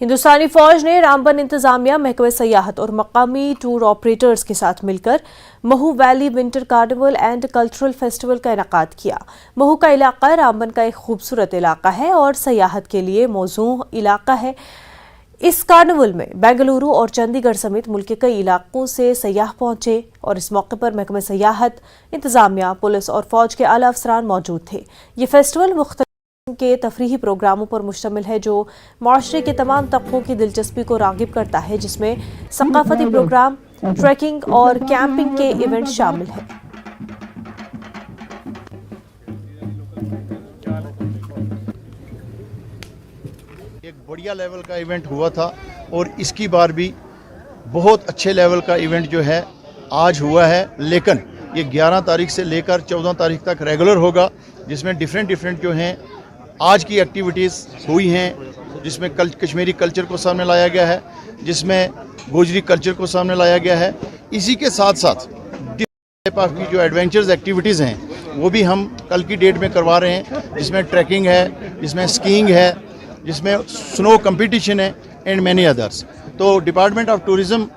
हिंदुस्तानी फौज ने रामबन इंतजामिया, महकमे सयाहत और मकामी टूर ऑपरेटर्स के साथ मिलकर Mhow valley winter carnival and cultural festival का इनेकाद किया। महू का इलाका रामबन का एक खूबसूरत इलाका है और सयाहत के लिए मौजूद इलाका है। इस कार्निवल में बेंगलुरु और चंडीगढ़ समेत मुल्क के कई इलाकों से सयाह पहुंचे और इस मौके पर महकमे सयाहत, इंतजामिया, पुलिस और फौज के आला अफसरान मौजूद थे। ये फेस्टिवल मुख्तलिफ के तफरीही प्रोग्रामों पर मुश्तमिल है जो माशरे के तमाम तबकों की दिलचस्पी को रागिब करता है, जिसमें सकाफती प्रोग्राम, ट्रैकिंग और कैंपिंग के इवेंट शामिल हैं। एक बढ़िया लेवल का इवेंट हुआ था और इसकी बार भी बहुत अच्छे लेवल का इवेंट जो है आज हुआ है, लेकिन ये 11 तारीख से लेकर 14 तारीख तक रेगुलर होगा, जिसमें डिफरेंट जो हैं आज की एक्टिविटीज़ हुई हैं, जिसमें कश्मीरी कल्चर को सामने लाया गया है, जिसमें गोजरी कल्चर को सामने लाया गया है। इसी के साथ साथ टाइप ऑफ की जो एडवेंचर्स एक्टिविटीज़ हैं वो भी हम कल की डेट में करवा रहे हैं, जिसमें ट्रैकिंग है, जिसमें स्कीइंग है, जिसमें स्नो कंपटीशन है एंड मैनी अदर्स। तो department of tourism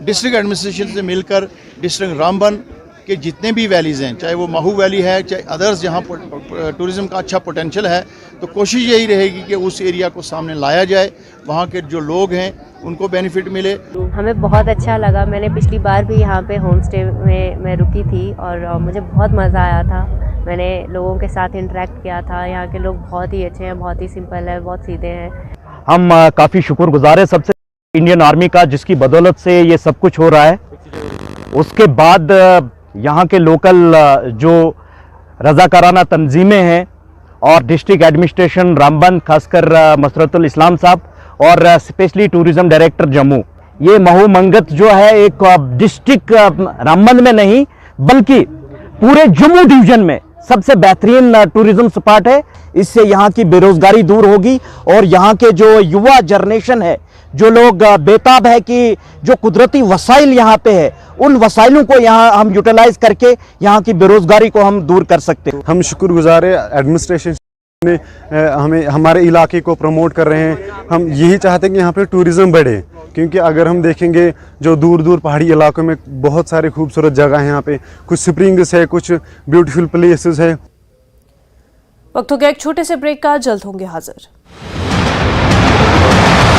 district administration से मिलकर डिस्ट्रिक्ट रामबन के जितने भी वैलीज़ हैं, चाहे वो महू वैली है, चाहे अदर्स जहाँ टूरिज़्म का अच्छा पोटेंशियल है, तो कोशिश यही रहेगी कि उस एरिया को सामने लाया जाए, वहाँ के जो लोग हैं उनको बेनिफिट मिले। हमें बहुत अच्छा लगा। मैंने पिछली बार भी यहाँ पे होम स्टे में मैं रुकी थी और मुझे बहुत मज़ा आया था। मैंने लोगों के साथ इंटरेक्ट किया था। यहाँ के लोग बहुत ही अच्छे हैं, बहुत ही सिंपल है, बहुत सीधे हैं। हम काफ़ी शुक्रगुजार है सबसे इंडियन आर्मी का, जिसकी बदौलत से ये सब कुछ हो रहा है। उसके बाद यहाँ के लोकल जो रज़ाकाराना तंजीमें हैं और डिस्ट्रिक्ट एडमिनिस्ट्रेशन रामबन, खासकर मसरतुल इस्लाम साहब और स्पेशली टूरिज़्म डायरेक्टर जम्मू, ये महू मंगत जो है एक डिस्ट्रिक्ट रामबन में नहीं बल्कि पूरे जम्मू डिवीज़न में सबसे बेहतरीन टूरिज़्म स्पॉट है। इससे यहाँ की बेरोज़गारी दूर होगी और यहाँ के जो युवा जनरेशन है, जो लोग बेताब है कि जो कुदरती वसाइल यहाँ पे है, उन वसाइलों को यहाँ हम यूटिलाइज करके यहाँ की बेरोज़गारी को हम दूर कर सकते हैं। हम शुक्रगुजार है एडमिनिस्ट्रेशन ने हमें हमारे इलाके को प्रमोट कर रहे हैं। हम यही चाहते हैं कि यहाँ पे टूरिज़्म बढ़े, क्योंकि अगर हम देखेंगे जो दूर दूर पहाड़ी इलाकों में बहुत सारे खूबसूरत जगह हैं, यहाँ पे कुछ स्प्रिंग्स है, कुछ ब्यूटीफुल प्लेसेस है। वक्त हो गया एक छोटे से ब्रेक का, जल्द होंगे हाजिर।